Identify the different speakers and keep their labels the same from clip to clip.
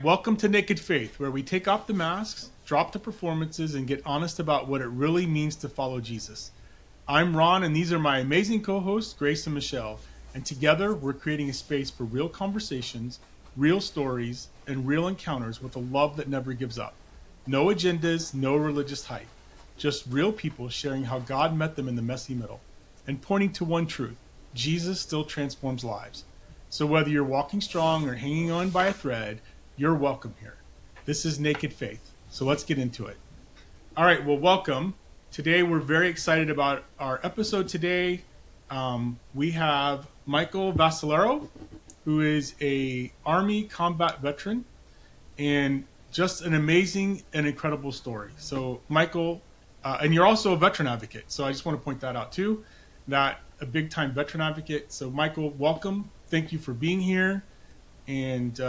Speaker 1: Welcome to Naked Faith, where we take off the masks, drop the performances, and get honest about what it really means to follow Jesus. I'm Ron, and these are my amazing co-hosts, Grace and Michelle. And together, we're creating a space for real conversations, real stories, and real encounters with a love that never gives up. No agendas, no religious hype. Just real people sharing how God met them in the messy middle. And pointing to one truth, Jesus still transforms lives. So whether you're walking strong or hanging on by a thread, you're welcome here. This is Naked Faith, so let's get into it. All right, well, welcome. Today, we're very excited about our episode today. We have Michael Vascellaro, who is a Army combat veteran, and just an amazing and incredible story. So, Michael, and you're also a veteran advocate, so I just want to point that out too, that a big-time veteran advocate. So, Michael, welcome. Thank you for being here, and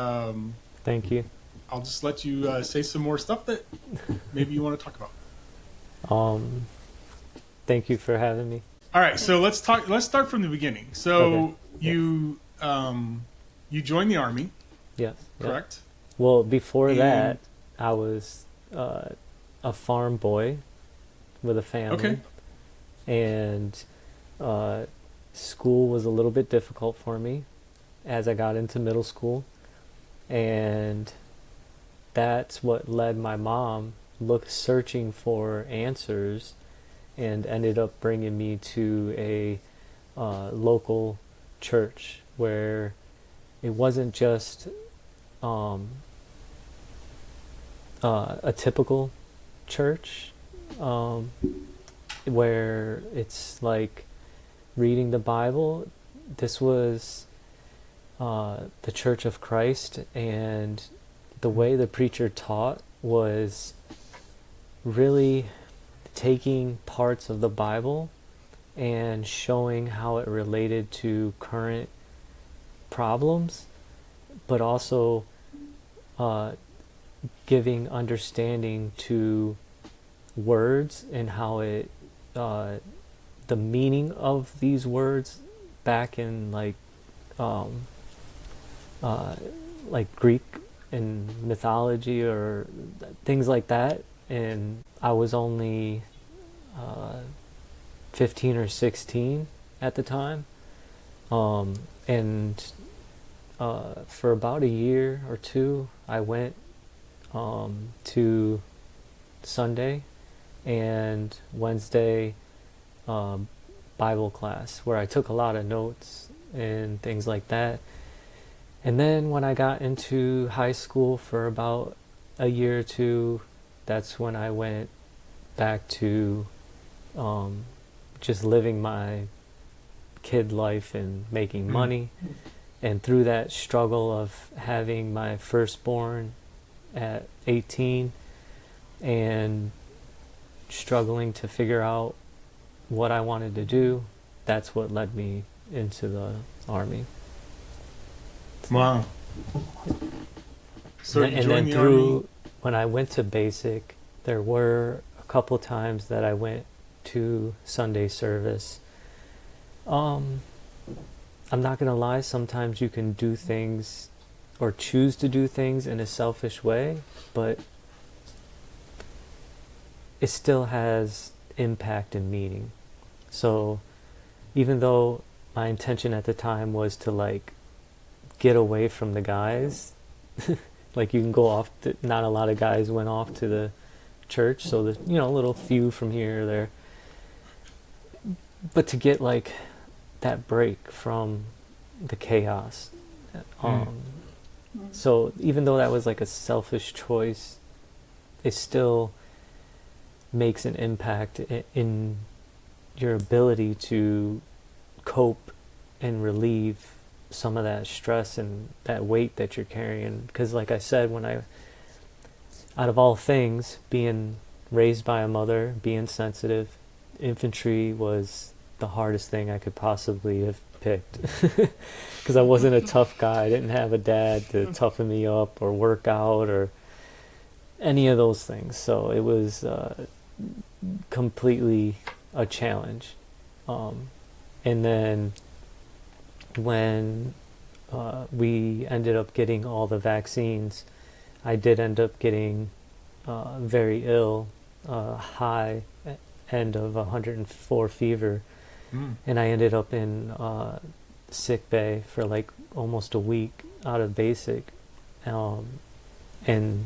Speaker 2: thank you.
Speaker 1: I'll just let you say some more stuff that maybe you want to talk about.
Speaker 2: Thank you for having me.
Speaker 1: All right, so let's start from the beginning. So
Speaker 2: Okay.
Speaker 1: you joined the Army,
Speaker 2: Yes.
Speaker 1: correct?
Speaker 2: Well, before
Speaker 1: And-
Speaker 2: that, I was a farm boy with a family.
Speaker 1: Okay.
Speaker 2: And school was a little bit difficult for me as I got into middle school. And that's what led my mom searching for answers, and ended up bringing me to a local church where it wasn't just a typical church where it's like reading the Bible. This was the Church of Christ, and the way the preacher taught was really taking parts of the Bible and showing how it related to current problems, but also giving understanding to words and how it the meaning of these words back in like Greek and mythology or things like that. And I was only 15 or 16 at the time, and for about a year or two I went to Sunday and Wednesday Bible class, where I took a lot of notes and things like that. And then when I got into high school for about a year or two, that's when I went back to just living my kid life and making money. And through that struggle of having my firstborn at 18 and struggling to figure out what I wanted to do, that's what led me into the Army.
Speaker 1: Wow. So you
Speaker 2: And
Speaker 1: joined
Speaker 2: then
Speaker 1: the
Speaker 2: through,
Speaker 1: Army.
Speaker 2: when I went to basic, there were a couple times that I went to Sunday service. I'm not gonna lie, sometimes you can do things or choose to do things in a selfish way, but it still has impact and meaning. So even though my intention at the time was to like get away from the guys, like you can go off to, not a lot of guys went off to the church, so there's, a little few from here or there, but to get like that break from the chaos. So even though that was like a selfish choice, it still makes an impact in your ability to cope and relieve some of that stress and that weight that you're carrying. Because like I said, out of all things, being raised by a mother, being sensitive, infantry was the hardest thing I could possibly have picked. Because I wasn't a tough guy. I didn't have a dad to toughen me up or work out or any of those things. So it was completely a challenge. And then when we ended up getting all the vaccines I did end up getting very ill, high end of 104 fever, and I ended up in sick bay for like almost a week out of basic, and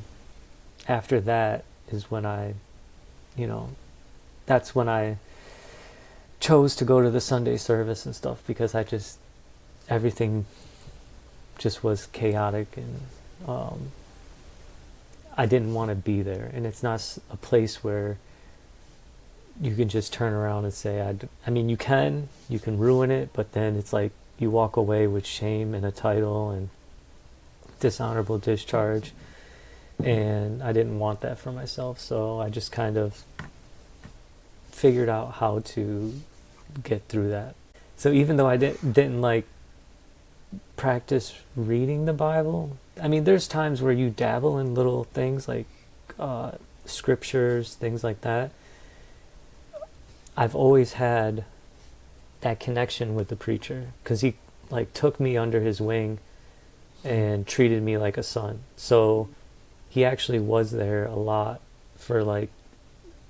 Speaker 2: after that is when that's when I chose to go to the Sunday service and stuff, because everything just was chaotic, and I didn't want to be there. And it's not a place where you can just turn around and say, I mean, you can ruin it, but then it's like you walk away with shame and a title and dishonorable discharge. And I didn't want that for myself, so I just kind of figured out how to get through that. So even though I didn't like practice reading the Bible, I mean, there's times where you dabble in little things like scriptures, things like that. I've always had that connection with the preacher, because he like took me under his wing and treated me like a son. So he actually was there a lot for like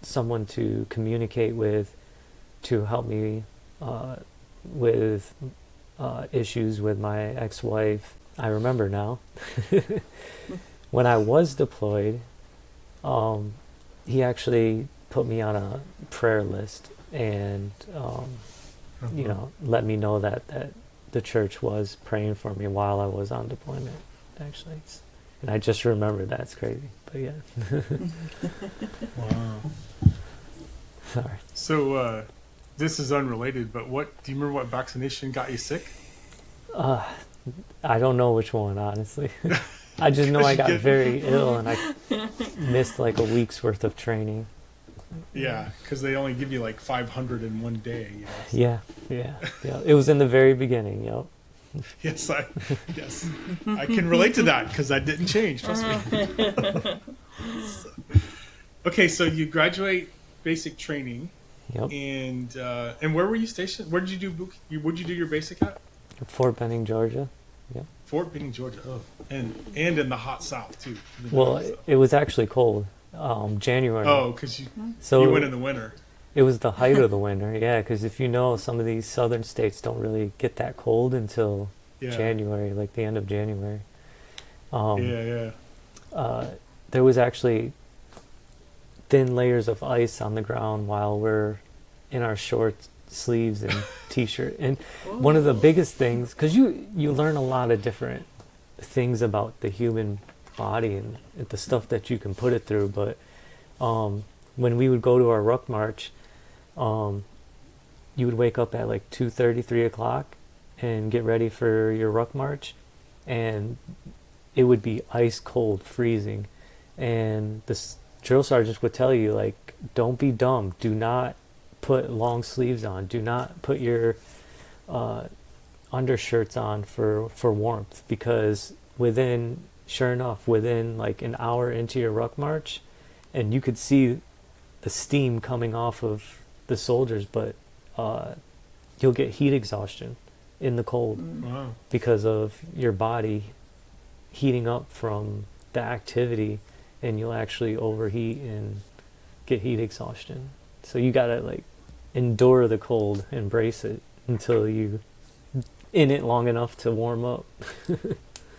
Speaker 2: someone to communicate with, to help me with issues with my ex-wife. I remember now, when I was deployed, he actually put me on a prayer list, and let me know that the church was praying for me while I was on deployment, actually. And I just remember that's crazy, but yeah.
Speaker 1: Wow.
Speaker 2: Sorry.
Speaker 1: So this is unrelated, but do you remember what vaccination got you sick?
Speaker 2: I don't know which one, honestly. I just know I got very ill, and I missed like a week's worth of training.
Speaker 1: Yeah, because they only give you like 500 in one day. You
Speaker 2: know, so. Yeah. It was in the very beginning. Yep.
Speaker 1: Yes, I can relate to that, because that didn't change. Trust me. Okay, so you graduate basic training.
Speaker 2: Yep.
Speaker 1: And where were you stationed? Where'd you do your basic at?
Speaker 2: Fort Benning, Georgia. Yeah.
Speaker 1: Fort Benning, Georgia. Oh, and in the hot South too.
Speaker 2: Well, it was actually cold. January.
Speaker 1: Oh, because you went in the winter.
Speaker 2: It was the height of the winter, yeah. Because if you know, some of these southern states don't really get that cold until January, like the end of January. There was actually thin layers of ice on the ground while we're in our short sleeves and t-shirt. And one of the biggest things, because you learn a lot of different things about the human body and the stuff that you can put it through, but when we would go to our ruck march, you would wake up at like 2:30, 3 o'clock and get ready for your ruck march, and it would be ice cold, freezing, and the drill sergeants would tell you, like, don't be dumb, do not put long sleeves on, do not put your undershirts on for warmth, because sure enough, within like an hour into your ruck march, and you could see the steam coming off of the soldiers, but you'll get heat exhaustion in the cold.
Speaker 1: Wow.
Speaker 2: Because of your body heating up from the activity, and you'll actually overheat and get heat exhaustion. So you gotta like endure the cold, embrace it until you in it long enough to warm up.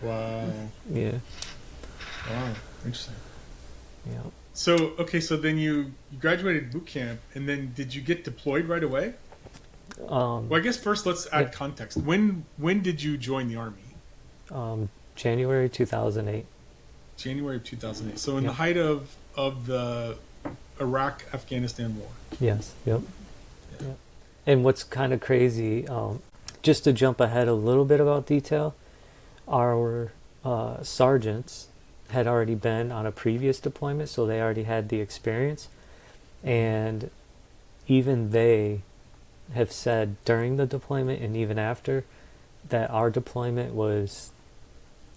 Speaker 1: Wow.
Speaker 2: Yeah.
Speaker 1: Wow. Interesting.
Speaker 2: Yeah.
Speaker 1: So then you graduated boot camp, and then did you get deployed right away? Well, I guess first let's add context. When did you join the Army?
Speaker 2: January 2008.
Speaker 1: January of 2008. So in the height of the Iraq-Afghanistan war.
Speaker 2: Yes. Yep. Yeah. And what's kind of crazy, just to jump ahead a little bit about detail, our sergeants had already been on a previous deployment, so they already had the experience, and even they have said during the deployment and even after that our deployment was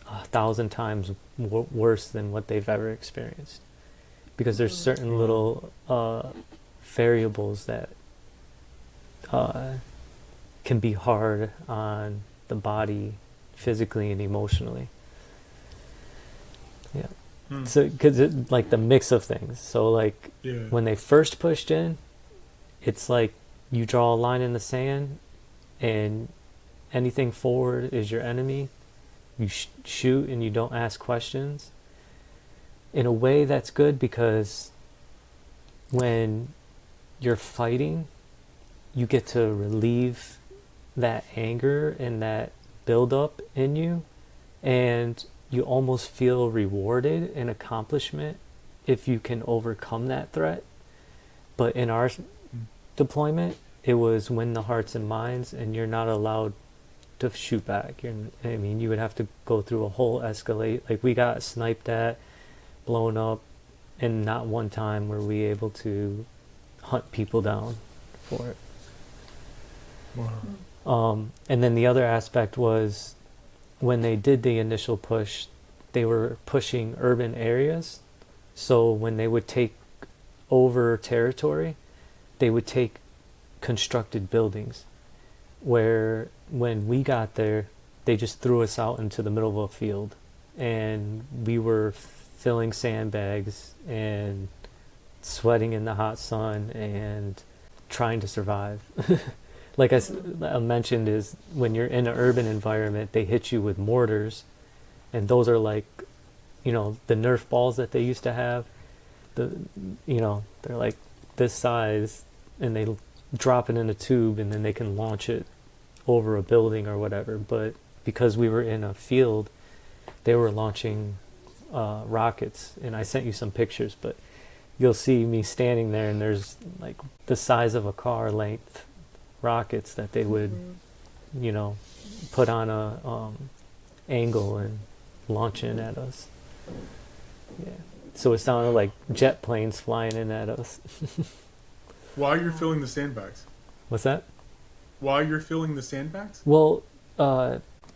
Speaker 2: 1,000 times worse than what they've ever experienced, because there's certain little variables that can be hard on the body physically and emotionally. Yeah. So, because like the mix of things. So like
Speaker 1: Yeah.
Speaker 2: when they first pushed in, it's like you draw a line in the sand, and anything forward is your enemy. You shoot and you don't ask questions. In a way, that's good, because when you're fighting, you get to relieve that anger and that buildup in you, and you almost feel rewarded and accomplishment if you can overcome that threat. But in our deployment, it was win the hearts and minds, and you're not allowed to shoot back. I mean, you would have to go through a whole escalate. Like, we got sniped at, blown up, and not one time were we able to hunt people down for it.
Speaker 1: Wow.
Speaker 2: And then the other aspect was, when they did the initial push, they were pushing urban areas. So when they would take over territory, they would take constructed buildings, where when we got there, they just threw us out into the middle of a field, and we were filling sandbags and sweating in the hot sun and trying to survive. Like I mentioned, is when you're in an urban environment, they hit you with mortars, and those are like, the Nerf balls that they used to have. They're like this size, and they drop it in a tube, and then they can launch it over a building or whatever. But because we were in a field, they were launching rockets, and I sent you some pictures, but you'll see me standing there, and there's like the size of a car length rockets that they would, put on a angle and launch in at us. Yeah. So it sounded like jet planes flying in at us.
Speaker 1: While you're filling the sandbags?
Speaker 2: What's that?
Speaker 1: While you're filling the sandbags?
Speaker 2: Well,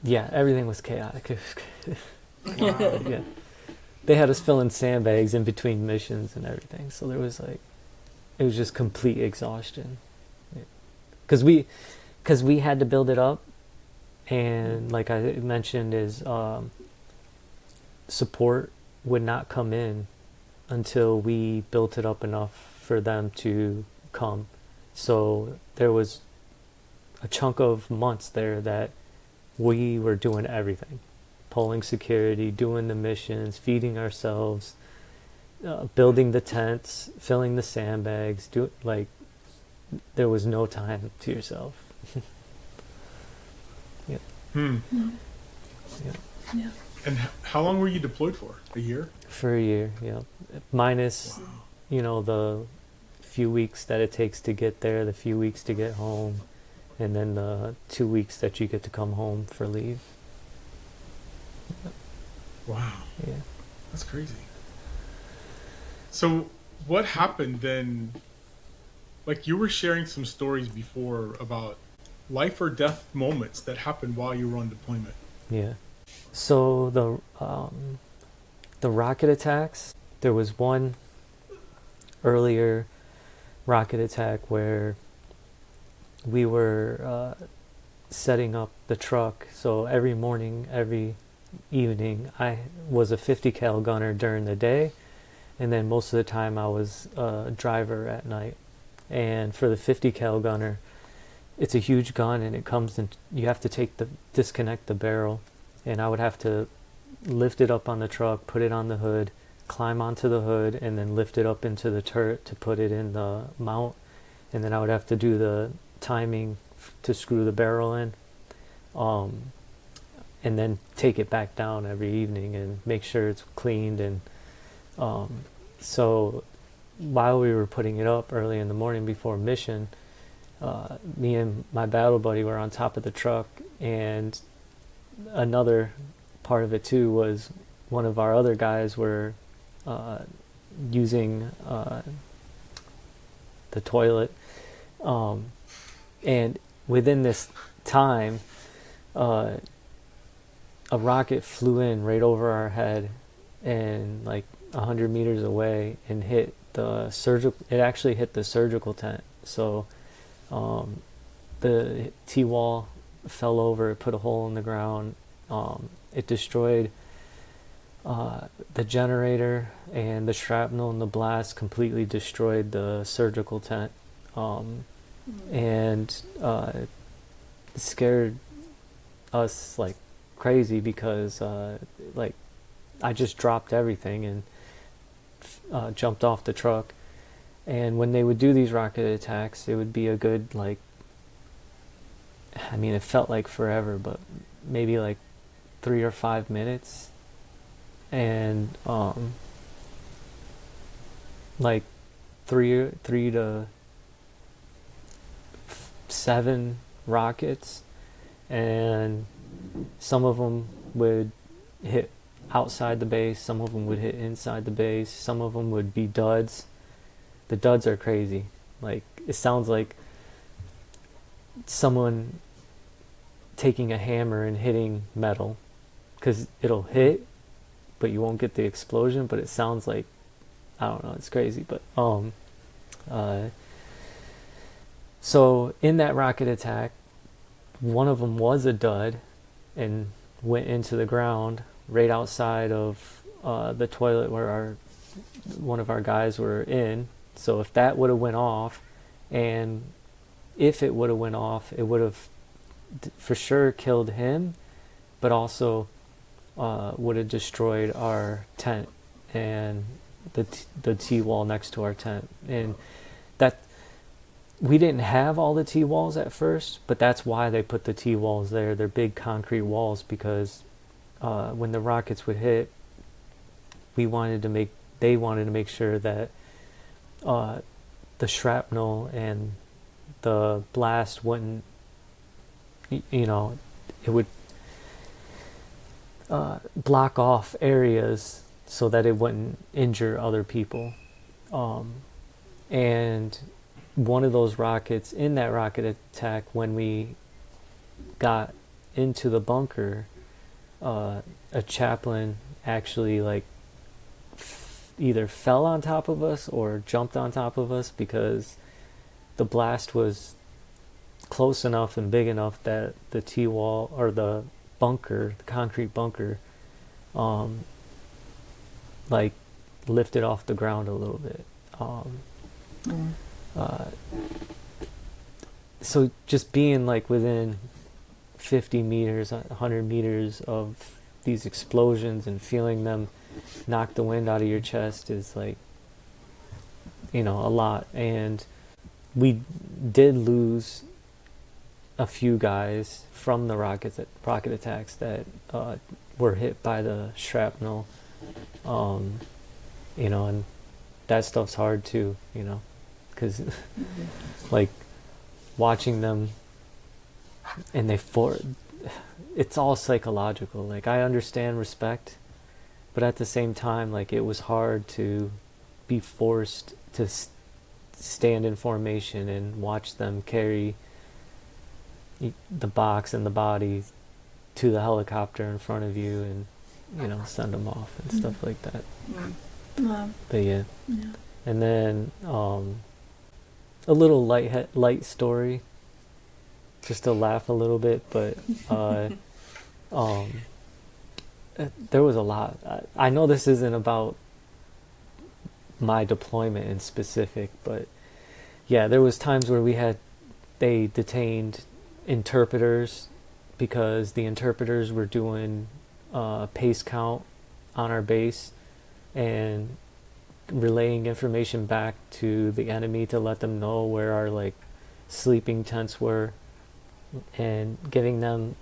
Speaker 2: yeah, everything was chaotic.
Speaker 1: Wow.
Speaker 2: Yeah. They had us filling sandbags in between missions and everything. So there was it was just complete exhaustion. Because we had to build it up, and like I mentioned, is support would not come in until we built it up enough for them to come. So there was a chunk of months there that we were doing everything, pulling security, doing the missions, feeding ourselves, building the tents, filling the sandbags, there was no time to yourself. Yeah. Yeah.
Speaker 3: Yeah.
Speaker 1: And how long were you deployed for? A year?
Speaker 2: For a year, yeah. Minus,
Speaker 1: Wow.
Speaker 2: The few weeks that it takes to get there, the few weeks to get home, and then the 2 weeks that you get to come home for leave.
Speaker 1: Wow.
Speaker 2: Yeah.
Speaker 1: That's crazy. So what happened then? Like, you were sharing some stories before about life or death moments that happened while you were on deployment.
Speaker 2: Yeah. So the rocket attacks, there was one earlier rocket attack where we were setting up the truck. So every morning, every evening, I was a 50 cal gunner during the day, and then most of the time I was a driver at night. And for the 50 cal gunner, it's a huge gun, and it comes in, you have to disconnect the barrel, and I would have to lift it up on the truck, put it on the hood, climb onto the hood, and then lift it up into the turret to put it in the mount, and then I would have to do the timing to screw the barrel in, and then take it back down every evening and make sure it's cleaned. And so while we were putting it up early in the morning before mission, me and my battle buddy were on top of the truck, and another part of it too was one of our other guys were using the toilet, and within this time, a rocket flew in right over our head, and like 100 meters away, and hit the surgical. It actually hit the surgical tent. So the T-wall fell over. It put a hole in the ground. It destroyed the generator and the shrapnel and the blast completely destroyed the surgical tent, and it scared us like crazy because like I just dropped everything and jumped off the truck. And when they would do these rocket attacks, it would be a good, like, I mean, it felt like forever, but maybe like 3 or 5 minutes. And like three to 7 rockets, and some of them would hit outside the base, some of them would hit inside the base, some of them would be duds. The duds are crazy. Like, it sounds like someone taking a hammer and hitting metal, because it'll hit but you won't get the explosion, but it sounds like, I don't know, it's crazy. But so in that rocket attack, one of them was a dud and went into the ground right outside of the toilet where one of our guys were in. So if that would have went off, and if it would have went off, it would have for sure killed him, but also would have destroyed our tent and the T-wall next to our tent. And that, we didn't have all the T-walls at first, but that's why they put the T-walls there. They're big concrete walls because when the rockets would hit, they wanted to make sure that the shrapnel and the blast wouldn't, it would block off areas so that it wouldn't injure other people. And one of those rockets, in that rocket attack, when we got into the bunker, a chaplain actually either fell on top of us or jumped on top of us because the blast was close enough and big enough that the T-wall, or the bunker, the concrete bunker, lifted off the ground a little bit. So just being within 50 meters, 100 meters of these explosions and feeling them knock the wind out of your chest is a lot. And we did lose a few guys from the rocket attacks that were hit by the shrapnel, and that stuff's hard too, because watching them, and it's all psychological. I understand respect, but at the same time, it was hard to be forced to stand in formation and watch them carry the box and the body to the helicopter in front of you and send them off and stuff like that. But yeah. And then a little light story just to laugh a little bit, but there was a lot. I know this isn't about my deployment in specific, but yeah, there was times where they detained interpreters because the interpreters were doing pace count on our base and relaying information back to the enemy to let them know where our sleeping tents were, and giving them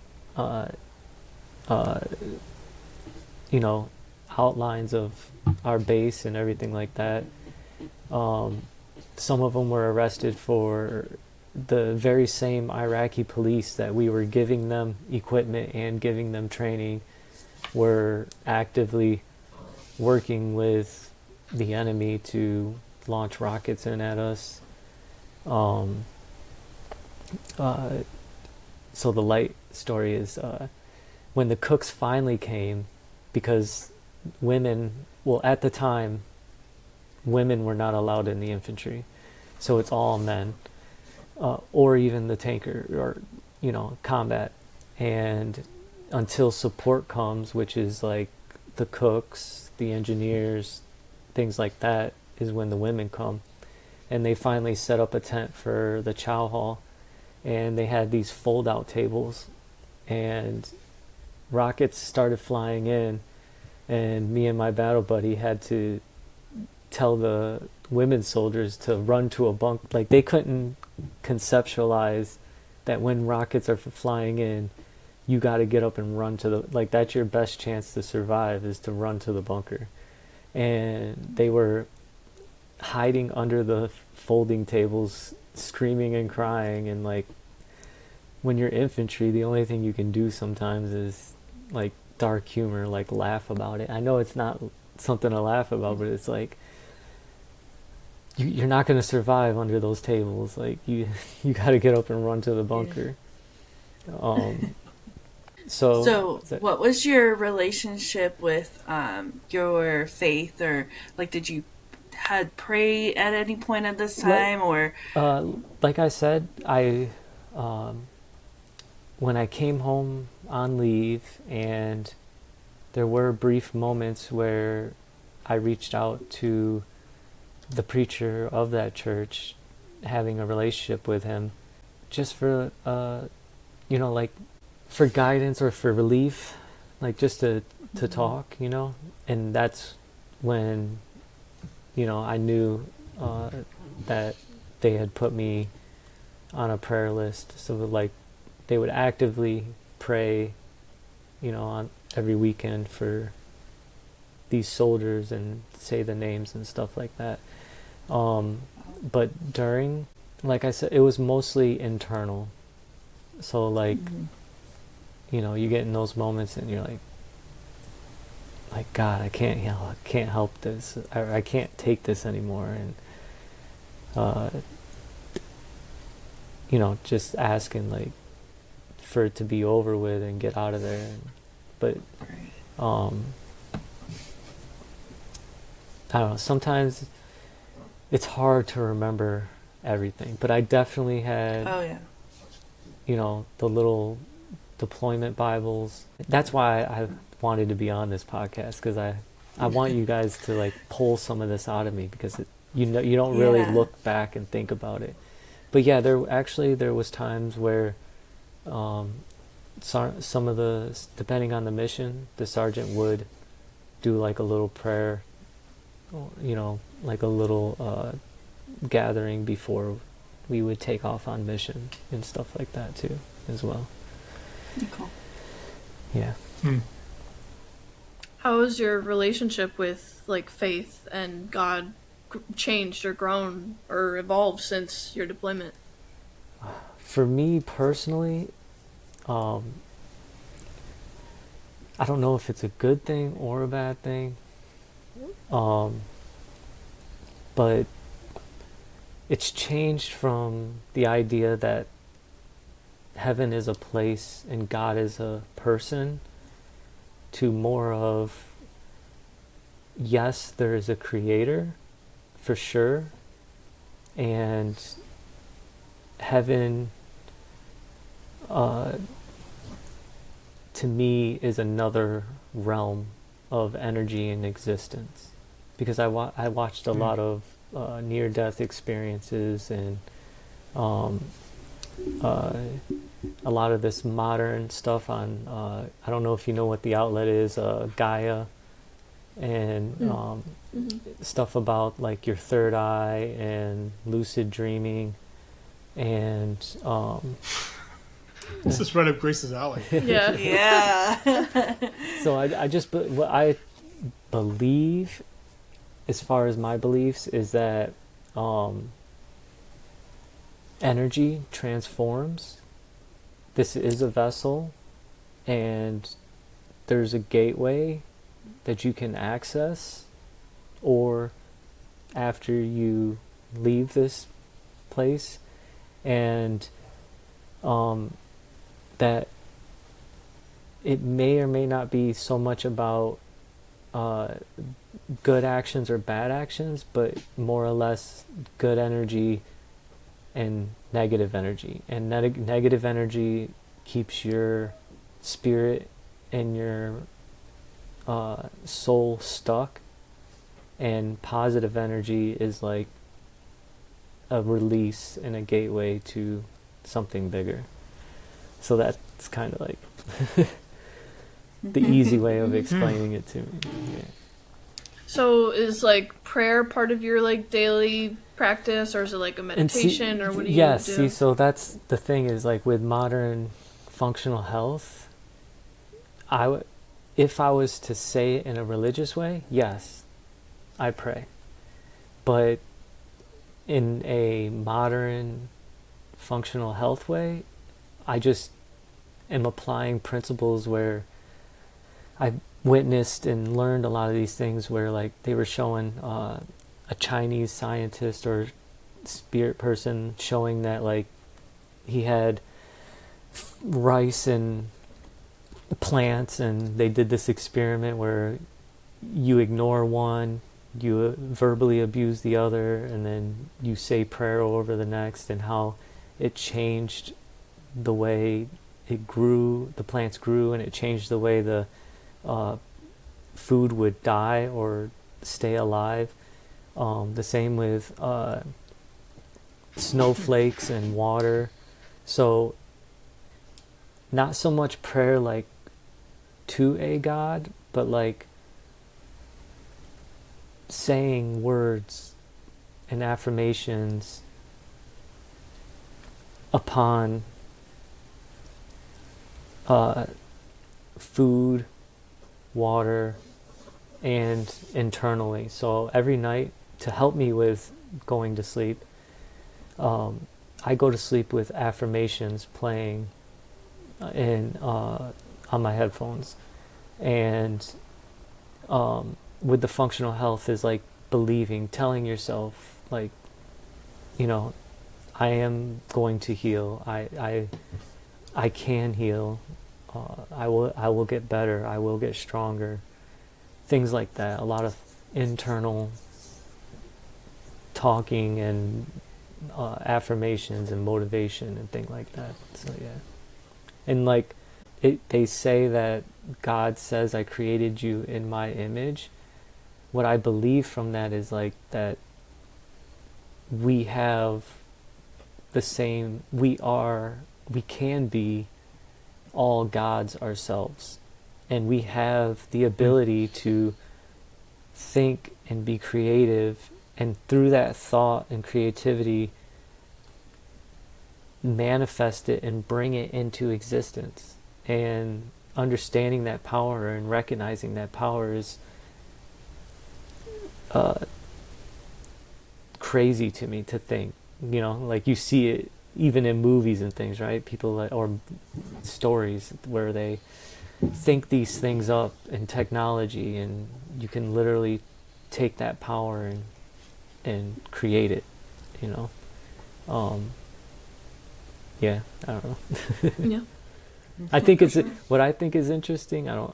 Speaker 2: outlines of our base and everything like that. Some of them were arrested for the very same Iraqi police that we were giving them equipment and giving them training were actively working with the enemy to launch rockets in at us. So the light story is when the cooks finally came, because at the time, women were not allowed in the infantry. So it's all men, or even the tanker, or, combat. And until support comes, which is the cooks, the engineers, things like that is when the women come. And they finally set up a tent for the chow hall, and they had these fold out tables, and rockets started flying in, and me and my battle buddy had to tell the women soldiers to run to a bunk. Like, they couldn't conceptualize that when rockets are flying in, you got to get up and run to the, like, that's your best chance to survive, is to run to the bunker. And they were hiding under the folding tables, screaming and crying. And like, when you're infantry, the only thing you can do sometimes is like dark humor, like laugh about it. I know it's not something to laugh about, but it's like, you're not going to survive under those tables. Like, you got to get up and run to the bunker.
Speaker 3: So what was your relationship with your faith, or like, did you had pray at any point at this time, or
Speaker 2: like I said, I when I came home on leave, and there were brief moments where I reached out to the preacher of that church, having a relationship with him, just for like for guidance or for relief, like just to talk, and that's when I knew that they had put me on a prayer list. So like, they would actively pray, on every weekend for these soldiers and say the names and stuff like that. But during, like I said, it was mostly internal. So like, you get in those moments and you're like, God, I can't help this. I can't take this anymore. And, just asking like for it to be over with and get out of there. But, I don't know, sometimes it's hard to remember everything, but I definitely had, the little deployment Bibles. That's why I wanted to be on this podcast, because I want you guys to like pull some of this out of me, because you don't really look back and think about it. But yeah, there was times where some of the, depending on the mission, the sergeant would do like a little prayer, like a little gathering before we would take off on mission and stuff like that too, as well.
Speaker 3: Cool.
Speaker 2: Yeah.
Speaker 4: How has your relationship with like faith and God changed or grown or evolved since your deployment?
Speaker 2: For me personally, I don't know if it's a good thing or a bad thing, but it's changed from the idea that heaven is a place and God is a person, to more of, yes, there is a creator for sure, and heaven to me is another realm of energy and existence, because I watched a lot of near-death experiences, and a lot of this modern stuff on I don't know if you know what the outlet is, Gaia, and stuff about like your third eye and lucid dreaming, and
Speaker 1: this is right up Grace's alley.
Speaker 3: Yeah.
Speaker 2: So what I believe, as far as my beliefs, is that energy transforms. This is a vessel, and there's a gateway that you can access, or after you leave this place, and that it may or may not be so much about good actions or bad actions, but more or less good energy and negative energy. And negative energy keeps your spirit and your soul stuck, and positive energy is like a release and a gateway to something bigger. So that's kind of like the easy way of explaining it to me. Yeah.
Speaker 4: So is like prayer part of your like daily practice, or is it like a meditation, or what do you do?
Speaker 2: See, so that's the thing is like with modern functional health, if I was to say it in a religious way, yes, I pray. But in a modern functional health way, I just am applying principles where I witnessed and learned a lot of these things where like they were showing a Chinese scientist or spirit person showing that like he had rice and plants, and they did this experiment where you ignore one, you verbally abuse the other, and then you say prayer over the next, and how it changed the way it grew, the plants grew, and it changed the way the food would die or stay alive. The same with snowflakes and water. So not so much prayer like to a God, but like saying words and affirmations upon food, water, and internally. So every night, to help me with going to sleep, I go to sleep with affirmations playing on my headphones. And with the functional health is like believing, telling yourself like, you know, I am going to heal. I can heal. I will get better. I will get stronger. Things like that. A lot of internal talking and affirmations and motivation and things like that. So yeah. And like they say that God says, I created you in my image. What I believe from that is like that we have the same, we can be all gods ourselves. And we have the ability to think and be creative, and through that thought and creativity, manifest it and bring it into existence. And understanding that power and recognizing that power is crazy to me to think. You know, like you see it even in movies and things, right? People or stories where they think these things up in technology, and you can literally take that power and create it, you know. Yeah, I don't know.
Speaker 4: Yeah.
Speaker 2: I think what I think is interesting, I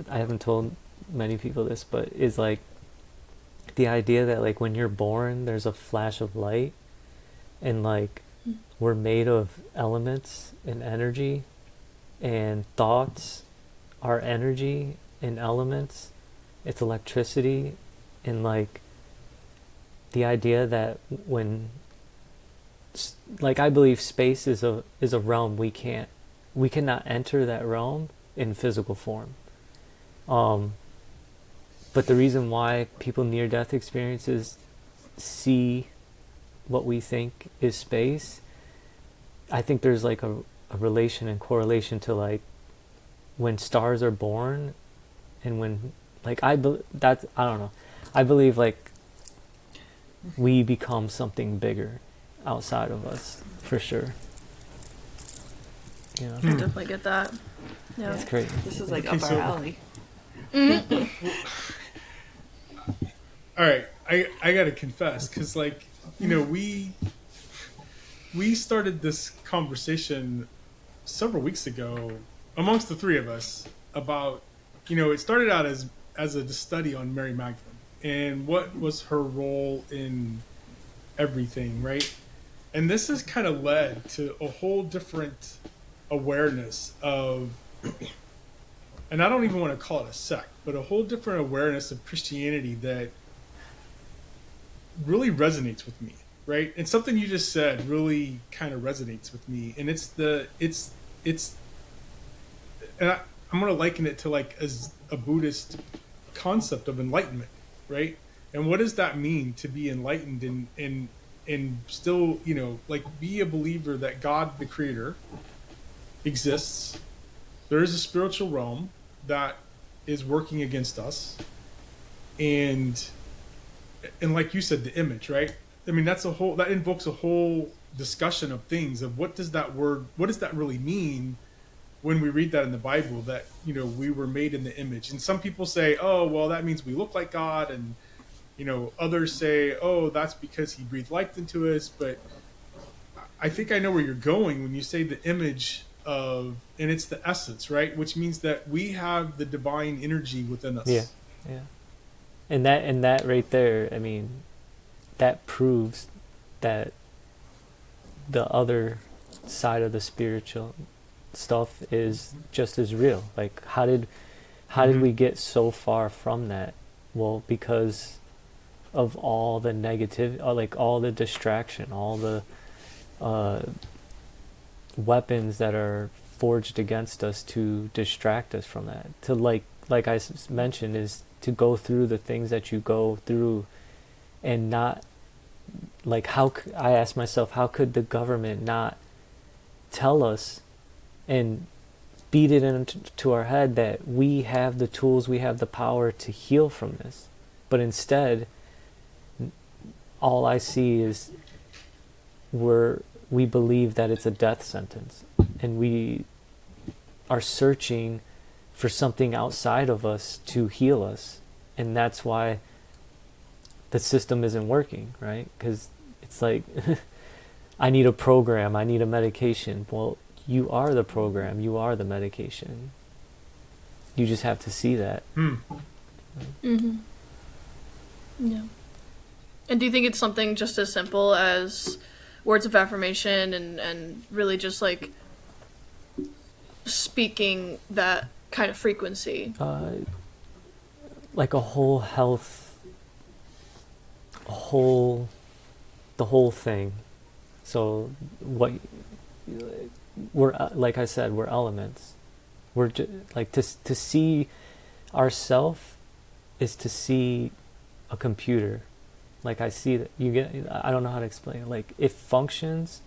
Speaker 2: haven't told many people this, but is like the idea that like when you're born there's a flash of light, and like we're made of elements and energy, and thoughts are energy and elements. It's electricity, and like the idea that when like I believe space is a realm we cannot enter that realm in physical form. But the reason why people near death experiences see what we think is space, I think there's like a relation and correlation to like when stars are born, and when like I don't know. I believe like we become something bigger outside of us, for sure. You know?
Speaker 4: I definitely get that. Yeah.
Speaker 2: That's great.
Speaker 3: This is like up our alley.
Speaker 1: All right, I gotta confess, because like, you know, we started this conversation several weeks ago amongst the three of us about, you know, it started out as a study on Mary Magdalene and what was her role in everything, right? And this has kind of led to a whole different awareness of and I don't even want to call it a sect, but a whole different awareness of Christianity that really resonates with me, right? And something you just said really kind of resonates with me, and I'm going to liken it to like as a Buddhist concept of enlightenment, right? And what does that mean to be enlightened and still, like be a believer that God, the creator, exists. There is a spiritual realm that is working against us. And like you said, the image, right? I mean, that invokes a whole discussion of things of what does that really mean when we read that in the Bible, that, we were made in the image. And some people say, oh, well, that means we look like God. And, others say, oh, that's because he breathed life into us. But I think I know where you're going when you say the image of, and it's the essence, right? Which means that we have the divine energy within us.
Speaker 2: Yeah. Yeah. And that right there, I mean, that proves that the other side of the spiritual stuff is just as real. Like, how did we get so far from that? Well, because of all the negative, like all the distraction, all the weapons that are forged against us to distract us from that. To like I mentioned, is to go through the things that you go through, and not like I ask myself, how could the government not tell us and beat it into our head that we have the tools, we have the power to heal from this? But instead, all I see is we believe that it's a death sentence, and we are searching for something outside of us to heal us. And that's why the system isn't working, right? Because it's like, I need a program, I need a medication. Well, you are the program, you are the medication. You just have to see that.
Speaker 4: Mm-hmm. Yeah. And do you think it's something just as simple as words of affirmation and really just like speaking that kind of frequency?
Speaker 2: Like a whole health, the whole thing. So we're, like I said, we're elements. We're like to see ourself is to see a computer. Like I see that I don't know how to explain it. Like it functions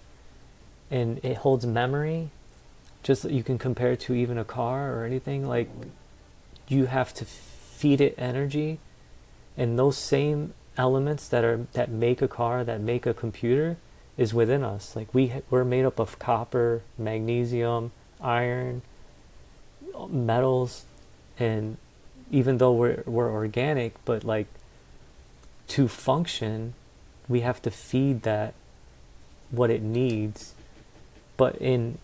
Speaker 2: and it holds memory. Just you can compare it to even a car or anything. Like you have to feed it energy, and those same elements that make a car, that make a computer, is within us. Like we're made up of copper, magnesium, iron, metals, and even though we're organic, but like to function, we have to feed that what it needs. But in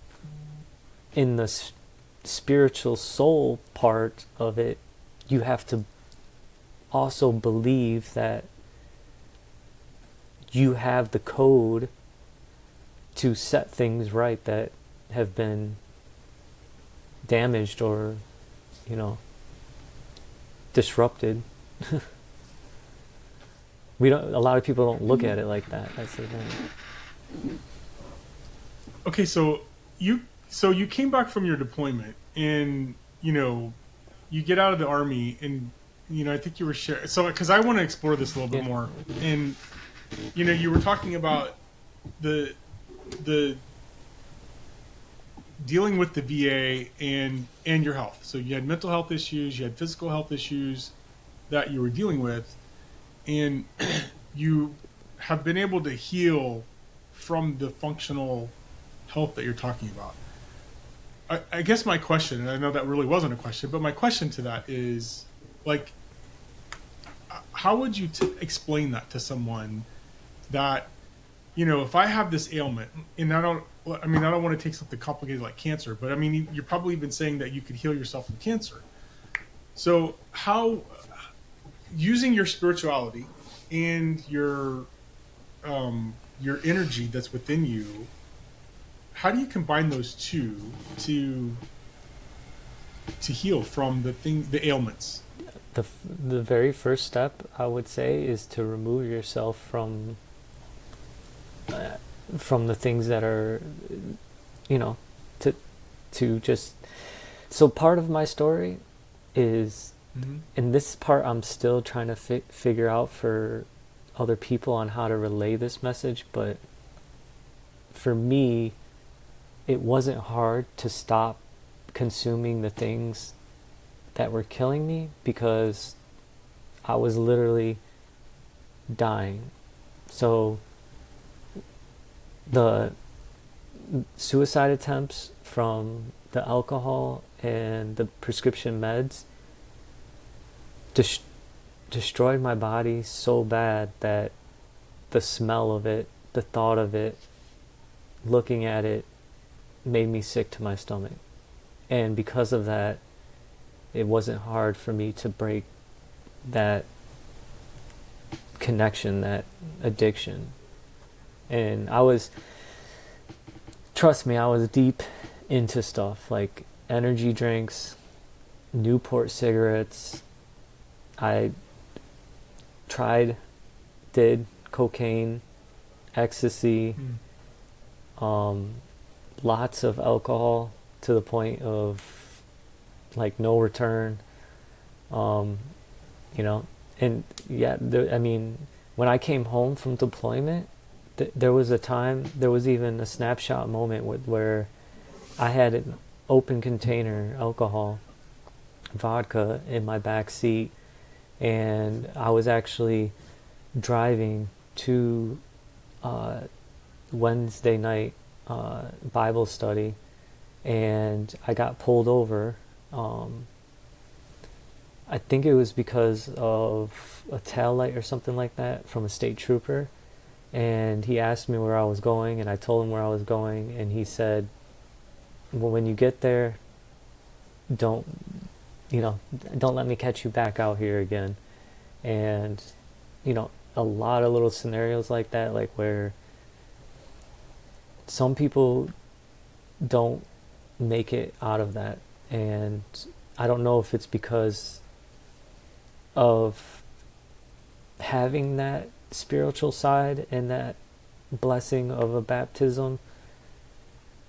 Speaker 2: the spiritual soul part of it, you have to also believe that you have the code to set things right that have been damaged or, disrupted. A lot of people don't look at it like that. That's the thing.
Speaker 1: Okay, so you came back from your deployment, and you get out of the Army, and I think you were sharing. So because I want to explore this a little bit more, and you were talking about the dealing with the VA and your health. So you had mental health issues, you had physical health issues that you were dealing with, and you have been able to heal from the functional health that you're talking about. I guess my question, and I know that really wasn't a question, but my question to that is, like, how would you explain that to someone that, if I have this ailment, and I don't want to take something complicated like cancer, but I mean, you're probably even saying that you could heal yourself from cancer. So how, using your spirituality and your energy that's within you, how do you combine those two to to heal from the ailments?
Speaker 2: The very first step, I would say, is to remove yourself from the things that are, to just. So part of my story is, in this part, I'm still trying to figure out for other people on how to relay this message, but for me, it wasn't hard to stop consuming the things that were killing me, because I was literally dying. So the suicide attempts from the alcohol and the prescription meds destroyed my body so bad that the smell of it, the thought of it, looking at it, made me sick to my stomach. And because of that, it wasn't hard for me to break that connection, that addiction. And trust me, I was deep into stuff like energy drinks, Newport cigarettes. I did cocaine, ecstasy, lots of alcohol to the point of like no return, and yeah, when I came home from deployment, there was even a snapshot moment where I had an open container alcohol, vodka, in my back seat, and I was actually driving to Wednesday night Bible study, and I got pulled over. I think it was because of a tail light or something like that from a state trooper, and he asked me where I was going, and I told him where I was going, and he said, well, when you get there, don't let me catch you back out here again. And a lot of little scenarios like that, like where some people don't make it out of that, and I don't know if it's because of having that spiritual side and that blessing of a baptism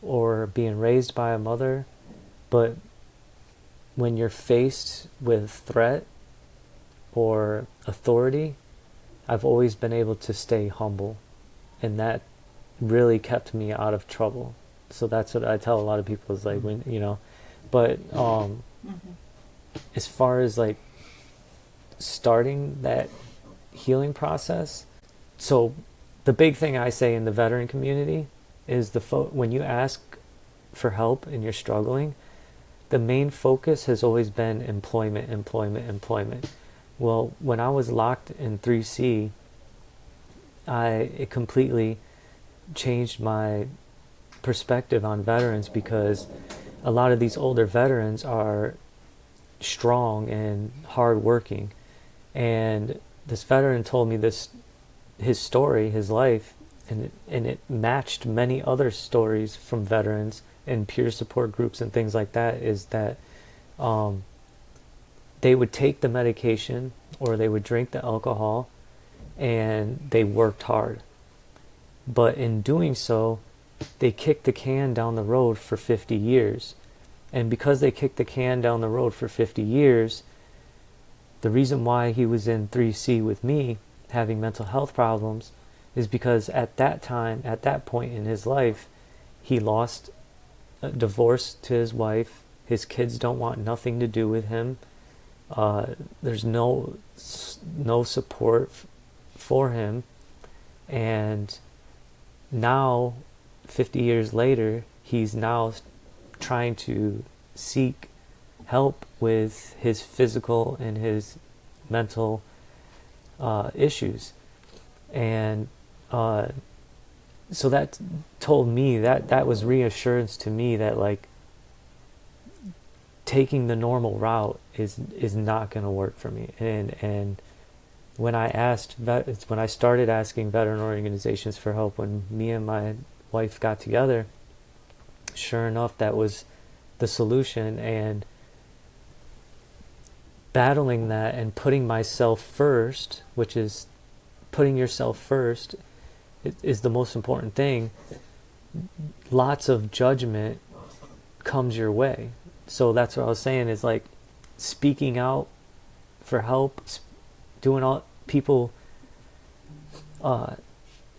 Speaker 2: or being raised by a mother, but when you're faced with threat or authority, I've always been able to stay humble, and that really kept me out of trouble. So that's what I tell a lot of people, is like, when but as far as like starting that healing process, so the big thing I say in the veteran community is when you ask for help and you're struggling, the main focus has always been employment. Well, when I was locked in 3C, it completely changed my perspective on veterans, because a lot of these older veterans are strong and hardworking. And this veteran told me his story, his life, and it matched many other stories from veterans and peer support groups and things like that, is that they would take the medication or they would drink the alcohol and they worked hard. But in doing so, they kicked the can down the road for 50 years. And because they kicked the can down the road for 50 years, the reason why he was in 3C with me, having mental health problems, is because at that time, at that point in his life, he lost a divorce to his wife. His kids don't want nothing to do with him. There's no support for him. And now, 50 years later, he's now trying to seek help with his physical and his mental issues. And so that told me, that was reassurance to me that like taking the normal route is not going to work for me. And when I started asking veteran organizations for help, when me and my wife got together, sure enough, that was the solution. And battling that and putting myself first, which is putting yourself first is the most important thing. Lots of judgment comes your way. So that's what I was saying, is like speaking out for help, doing all, people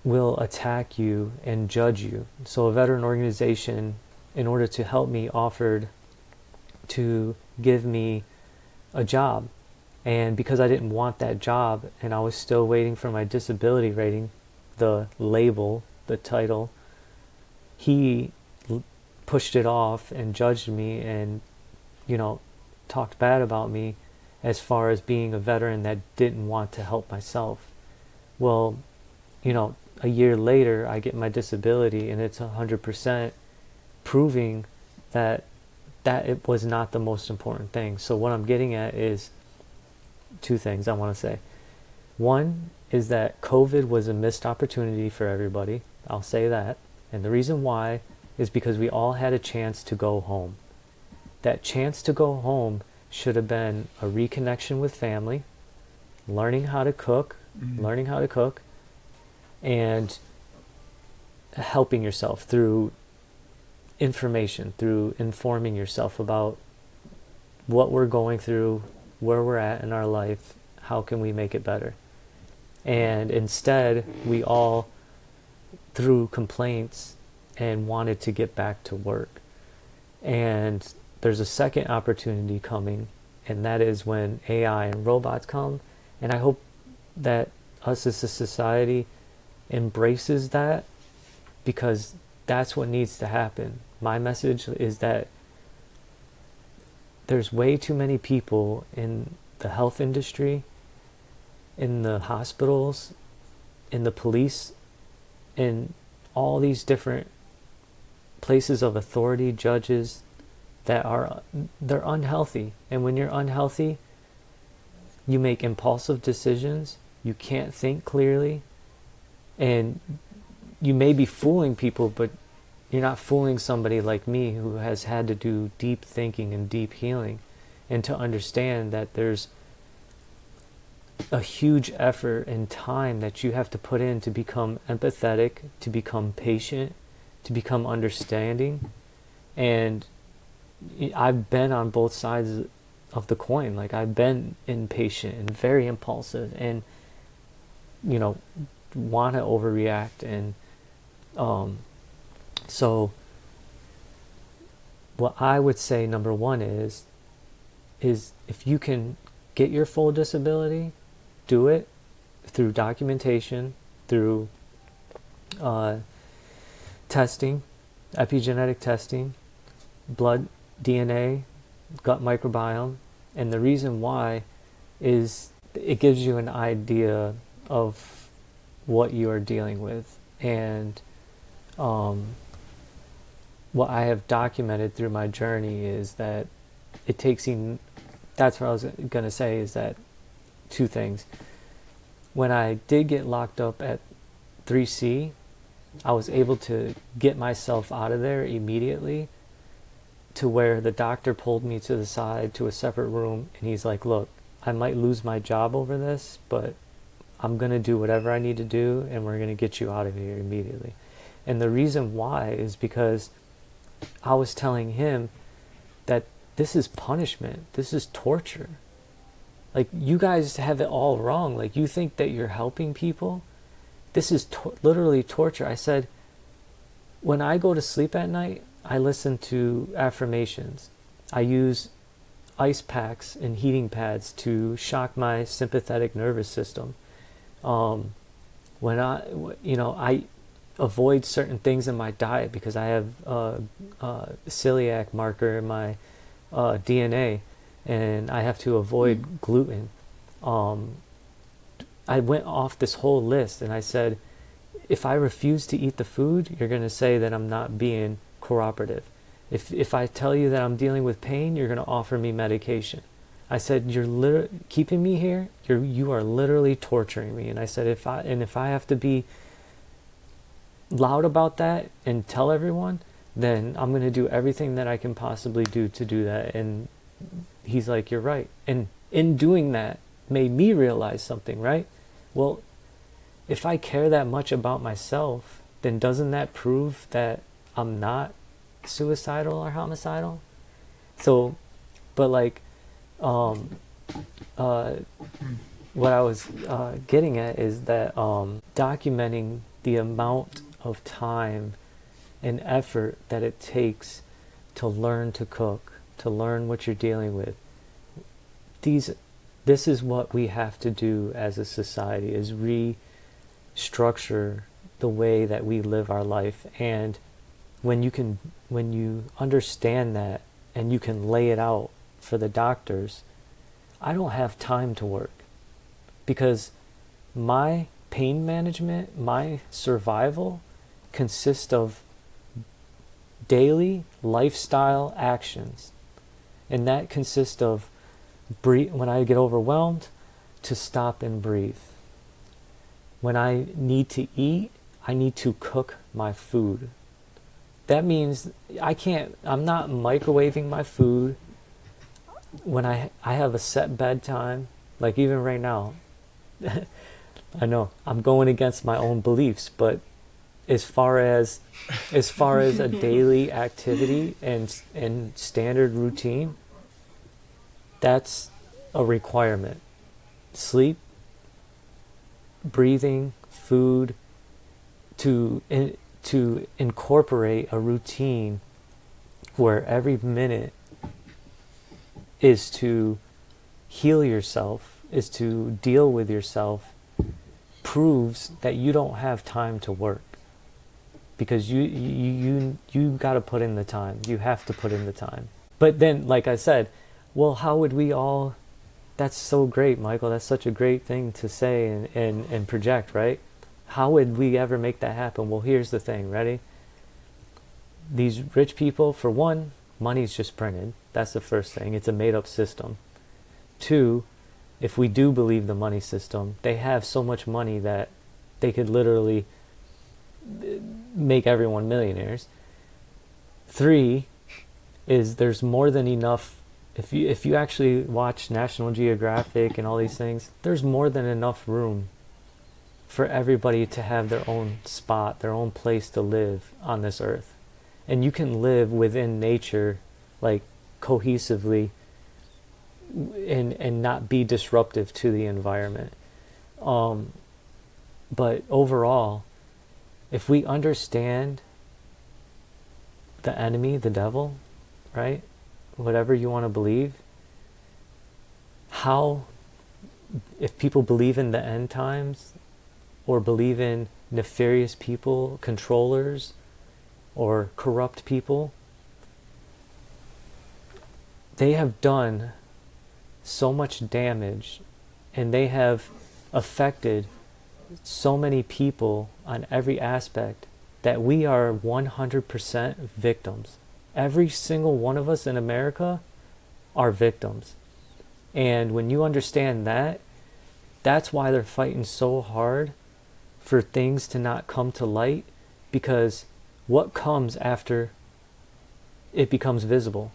Speaker 2: will attack you and judge you. So a veteran organization, in order to help me, offered to give me a job. And because I didn't want that job and I was still waiting for my disability rating, the label, the title, he pushed it off and judged me and, talked bad about me as far as being a veteran that didn't want to help myself. Well, a year later, I get my disability, and it's 100% proving that it was not the most important thing. So what I'm getting at is two things I want to say. One is that COVID was a missed opportunity for everybody. I'll say that. And the reason why is because we all had a chance to go home. That chance to go home should have been a reconnection with family, learning how to cook, and helping yourself through information, through informing yourself about what we're going through, where we're at in our life, how can we make it better. And instead, we all threw complaints and wanted to get back to work. And there's a second opportunity coming, and that is when AI and robots come. And I hope that us as a society embraces that, because that's what needs to happen. My message is that there's way too many people in the health industry, in the hospitals, in the police, in all these different places of authority, judges, they're unhealthy. And when you're unhealthy, you make impulsive decisions, you can't think clearly, and you may be fooling people, but you're not fooling somebody like me who has had to do deep thinking and deep healing, and to understand that there's a huge effort and time that you have to put in to become empathetic, to become patient, to become understanding. And I've been on both sides of the coin. Like, I've been impatient and very impulsive and, want to overreact. And so what I would say, number one, is if you can get your full disability, do it through documentation, through testing, epigenetic testing, blood, DNA, gut microbiome. And the reason why is it gives you an idea of what you are dealing with. And what I have documented through my journey is that it takes that's what I was going to say, is that two things. When I did get locked up at 3C, I was able to get myself out of there immediately, to where the doctor pulled me to the side to a separate room, and he's like, look, I might lose my job over this, but I'm going to do whatever I need to do, and we're going to get you out of here immediately. And the reason why is because I was telling him that this is punishment. This is torture. Like, you guys have it all wrong. Like, you think that you're helping people. This is literally torture. I said, when I go to sleep at night, I listen to affirmations. I use ice packs and heating pads to shock my sympathetic nervous system. When I avoid certain things in my diet because I have a celiac marker in my DNA, and I have to avoid gluten. I went off this whole list, and I said, if I refuse to eat the food, you're going to say that I'm not being cooperative. If I tell you that I'm dealing with pain, you're going to offer me medication. I said, you're keeping me here. You are literally torturing me. And I said, if I have to be loud about that and tell everyone, then I'm going to do everything that I can possibly do to do that. And he's like, you're right. And in doing that, made me realize something, right? Well, if I care that much about myself, then doesn't that prove that I'm not suicidal or homicidal? So, but like, what I was getting at is that documenting the amount of time and effort that it takes to learn to cook, to learn what you're dealing with. This is what we have to do as a society, is restructure the way that we live our life. And when you understand that and you can lay it out for the doctors, I don't have time to work, because my pain management, my survival consists of daily lifestyle actions. And that consists of when I get overwhelmed, to stop and breathe. When I need to eat, I need to cook my food. That means I'm not microwaving my food. When I have a set bedtime, like even right now, I know I'm going against my own beliefs, but as far as a daily activity and standard routine, that's a requirement. Sleep, breathing, food, to incorporate a routine where every minute is to heal yourself, is to deal with yourself, proves that you don't have time to work. Because you got to put in the time. You have to put in the time. But then, like I said, well, how would we all... That's so great, Michael. That's such a great thing to say and project, right? How would we ever make that happen? Well, here's the thing, ready? These rich people, for one, money's just printed. That's the first thing. It's a made-up system. Two, if we do believe the money system, they have so much money that they could literally make everyone millionaires. Three is there's more than enough. If you actually watch National Geographic and all these things, there's more than enough room for everybody to have their own spot, their own place to live on this earth. And you can live within nature, like cohesively, and not be disruptive to the environment. But overall, if we understand the enemy, the devil, right? Whatever you want to believe, if people believe in the end times, or believe in nefarious people, controllers, or corrupt people, they have done so much damage, and they have affected so many people on every aspect, that we are 100% victims. Every single one of us in America are victims. And when you understand that, that's why they're fighting so hard for things to not come to light, because what comes after it becomes visible?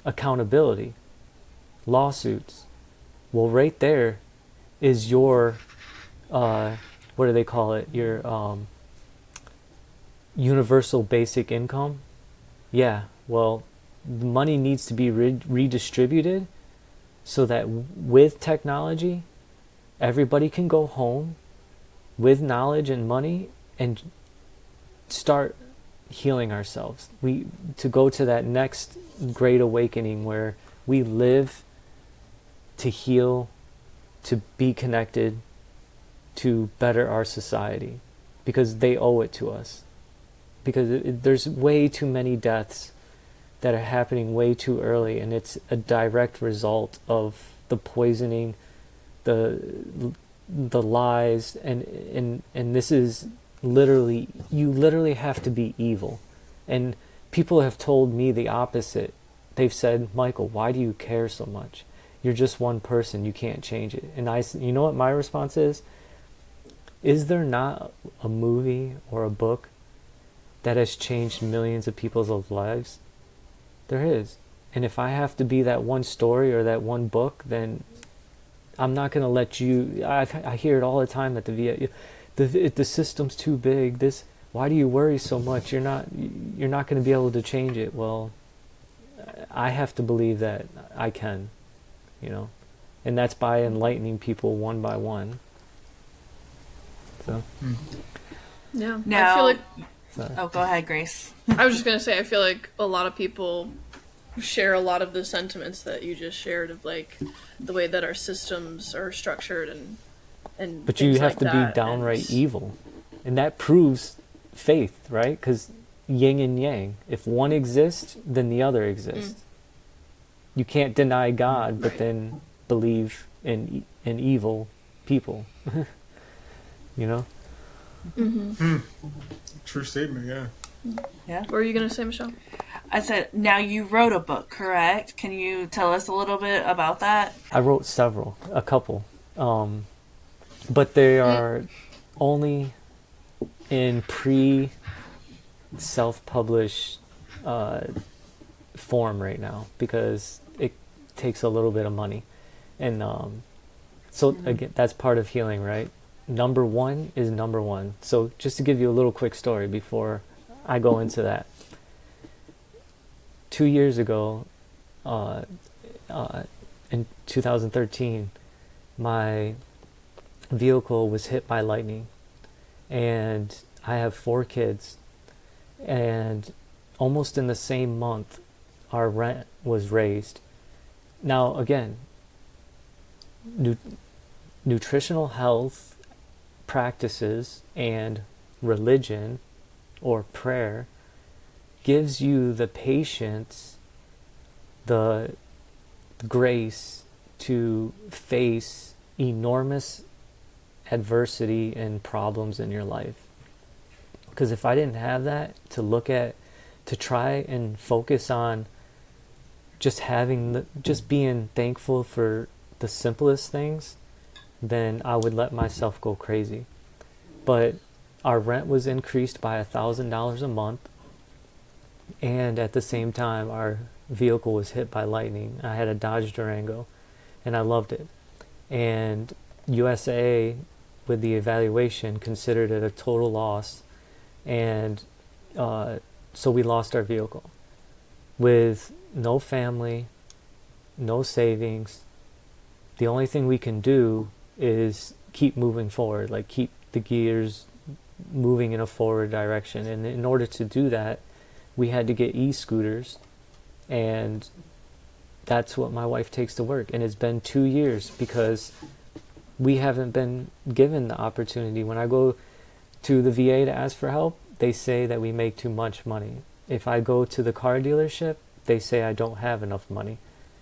Speaker 2: Accountability, lawsuits. Well, right there is your, what do they call it? Your universal basic income. Yeah, well, the money needs to be redistributed so that with technology, everybody can go home with knowledge and money and start healing ourselves. To go to that next great awakening where we live to heal, to be connected, to better our society, because they owe it to us. Because there's way too many deaths that are happening way too early, and it's a direct result of the poisoning, the lies, and this is literally, you literally have to be evil. And people have told me the opposite. They've said, Michael, why do you care so much? You're just one person, you can't change it. And you know what my response is? Is there not a movie or a book that has changed millions of people's lives? There is. And if I have to be that one story or that one book, then I'm not going to let you. I hear it all the time at the VA. The system's too big. Why do you worry so much? You're not going to be able to change it. Well, I have to believe that I can, and that's by enlightening people one by one. So.
Speaker 4: Yeah.
Speaker 3: Now,
Speaker 4: I feel like.
Speaker 2: Sorry.
Speaker 3: Oh, go ahead, Grace.
Speaker 4: I was just gonna say, I feel like a lot of people share a lot of the sentiments that you just shared of like the way that our systems are structured and.
Speaker 2: But you have
Speaker 4: like
Speaker 2: to be downright evil, and that proves faith, right? Because yin and yang. If one exists, then the other exists. You can't deny God, but then believe in evil people.
Speaker 1: True statement, yeah.
Speaker 3: Yeah.
Speaker 4: What were you gonna say, Michelle?
Speaker 3: I said, now you wrote a book, correct? Can you tell us a little bit about that?
Speaker 2: I wrote a couple, but they are only in self-published form right now because it takes a little bit of money, and so again, that's part of healing, right? Number one is number one. So just to give you a little quick story before I go into that. 2 years ago, in 2013, my vehicle was hit by lightning, and I have 4 kids, and almost in the same month, our rent was raised. Now, again, nutritional health practices and religion or prayer gives you the patience, the grace to face enormous adversity and problems in your life. Because if I didn't have that to try and focus on just being thankful for the simplest things, then I would let myself go crazy. But our rent was increased by $1,000 a month, and at the same time our vehicle was hit by lightning. I had a Dodge Durango, and I loved it. And USA, with the evaluation, considered it a total loss, and so we lost our vehicle. With no family, no savings, the only thing we can do is keep moving forward, like keep the gears moving in a forward direction. And in order to do that, we had to get e-scooters, and that's what my wife takes to work. And it's been 2 years because we haven't been given the opportunity. When I go to the VA to ask for help, they say that we make too much money. If I go to the car dealership, they say I don't have enough money.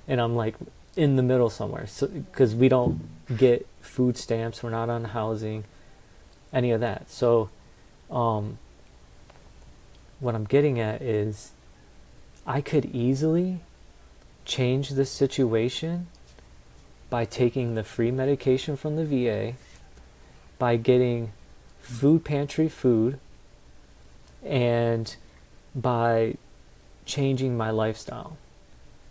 Speaker 2: And I'm like in the middle somewhere, because we don't get food stamps, we're not on housing, any of that. So what I'm getting at is I could easily change this situation by taking the free medication from the VA, by getting food pantry food, and by changing my lifestyle.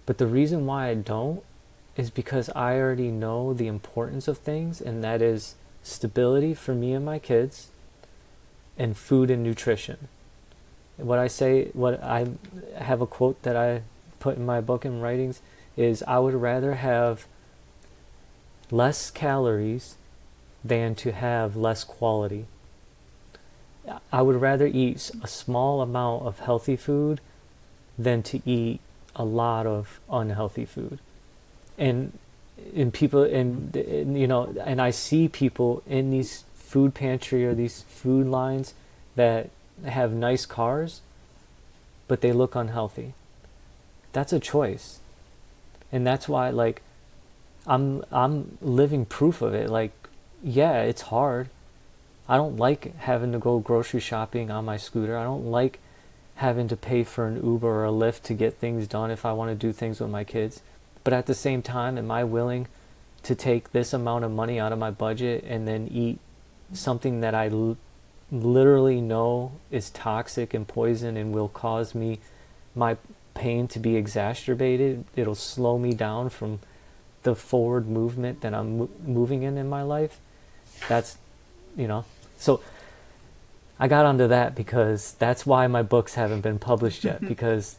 Speaker 2: But the reason why I don't is because I already know the importance of things, and that is stability for me and my kids, and food and nutrition. What I have a quote that I put in my book and writings is, I would rather have less calories than to have less quality. I would rather eat a small amount of healthy food than to eat a lot of unhealthy food. And people, and I see people in these food pantry or these food lines that have nice cars, but they look unhealthy. That's a choice. And that's why, like, I'm living proof of it. Like, yeah, it's hard. I don't like having to go grocery shopping on my scooter. I don't like having to pay for an Uber or a Lyft to get things done if I want to do things with my kids. But at the same time, am I willing to take this amount of money out of my budget and then eat something that I literally know is toxic and poison and will cause me my pain to be exacerbated? It'll slow me down from the forward movement that I'm moving in my life. That's, so I got onto that because that's why my books haven't been published yet, because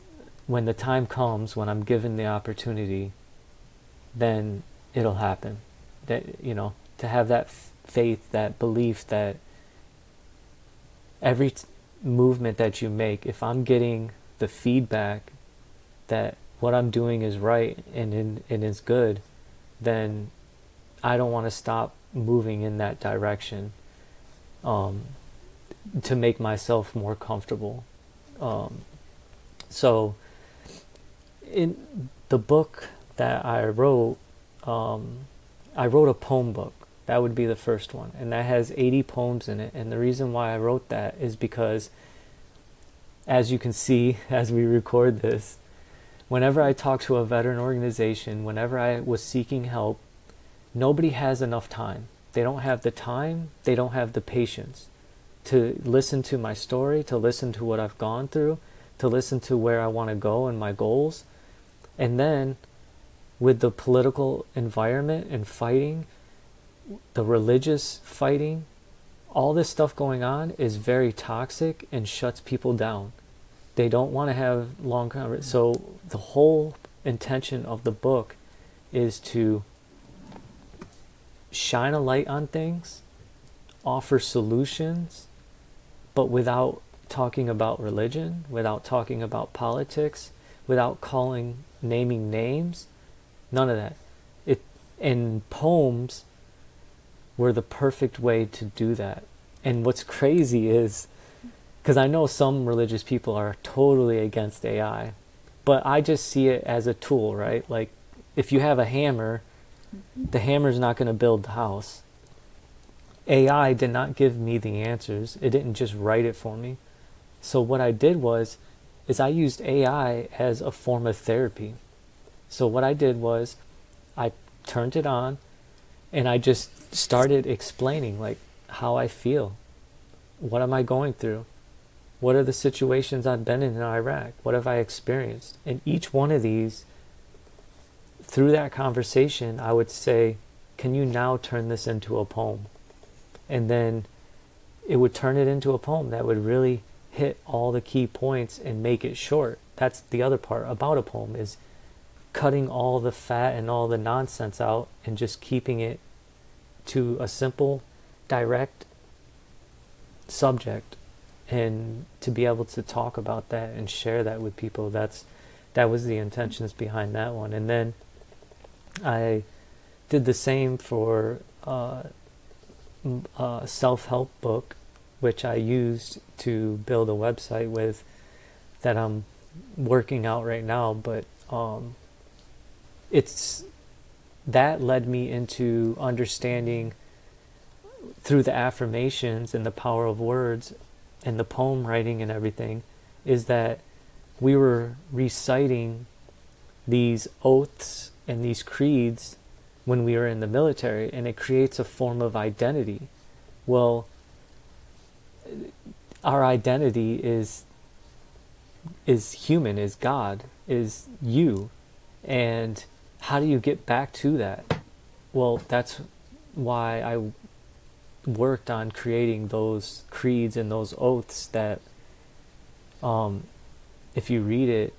Speaker 2: when the time comes, when I'm given the opportunity, then it'll happen. That, to have that faith, that belief that every movement that you make, if I'm getting the feedback that what I'm doing is right and is good, then I don't want to stop moving in that direction, to make myself more comfortable. So in the book that I wrote a poem book. That would be the first one, and that has 80 poems in it. And the reason why I wrote that is because, as you can see as we record this, whenever I talk to a veteran organization, whenever I was seeking help, nobody has enough time. They don't have the time, they don't have the patience to listen to my story, to listen to what I've gone through, to listen to where I want to go and my goals. And then with the political environment and fighting, the religious fighting, all this stuff going on is very toxic and shuts people down. They don't want to have long conversations. So the whole intention of the book is to shine a light on things, offer solutions, but without talking about religion, without talking about politics, without naming names, none of that. And poems were the perfect way to do that. And what's crazy is, because I know some religious people are totally against AI, but I just see it as a tool, right? Like, if you have a hammer, the hammer's not going to build the house. AI did not give me the answers. It didn't just write it for me. So what I did is I used AI as a form of therapy. So what I did was I turned it on and I just started explaining like how I feel. What am I going through? What are the situations I've been in Iraq? What have I experienced? And each one of these, through that conversation, I would say, can you now turn this into a poem? And then it would turn it into a poem that would really hit all the key points and make it short. That's the other part about a poem, is cutting all the fat and all the nonsense out and just keeping it to a simple, direct subject, and to be able to talk about that and share that with people. That was the intentions behind that one. And then I did the same for a self-help book, which I used to build a website with, that I'm working out right now. But that led me into understanding through the affirmations and the power of words and the poem writing and everything, is that we were reciting these oaths and these creeds when we were in the military, and it creates a form of identity. Well, our identity is human, is God, is you. And how do you get back to that? Well, that's why I worked on creating those creeds and those oaths that, if you read it,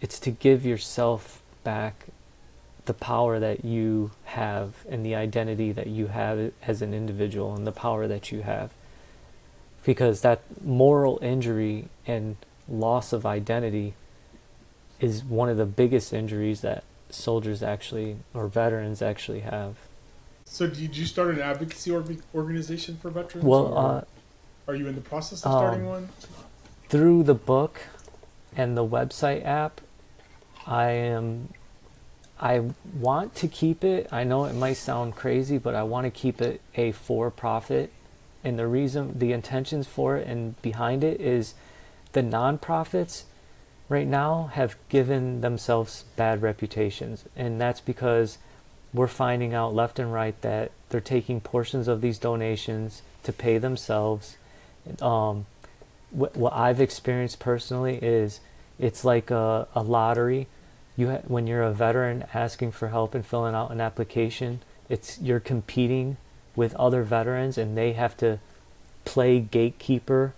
Speaker 2: it's to give yourself back the power that you have and the identity that you have as an individual and the power that you have. Because that moral injury and loss of identity is one of the biggest injuries that soldiers actually, or veterans actually have.
Speaker 1: So did you start an advocacy organization for veterans?
Speaker 2: Well,
Speaker 1: are you in the process of starting one?
Speaker 2: Through the book and the website app, I want to keep it, I know it might sound crazy, but I want to keep it a for-profit. And the intentions for it and behind it is the nonprofits right now have given themselves bad reputations. And that's because we're finding out left and right that they're taking portions of these donations to pay themselves. What I've experienced personally is it's like a lottery. when you're a veteran asking for help and filling out an application, you're competing with other veterans, and they have to play gatekeeper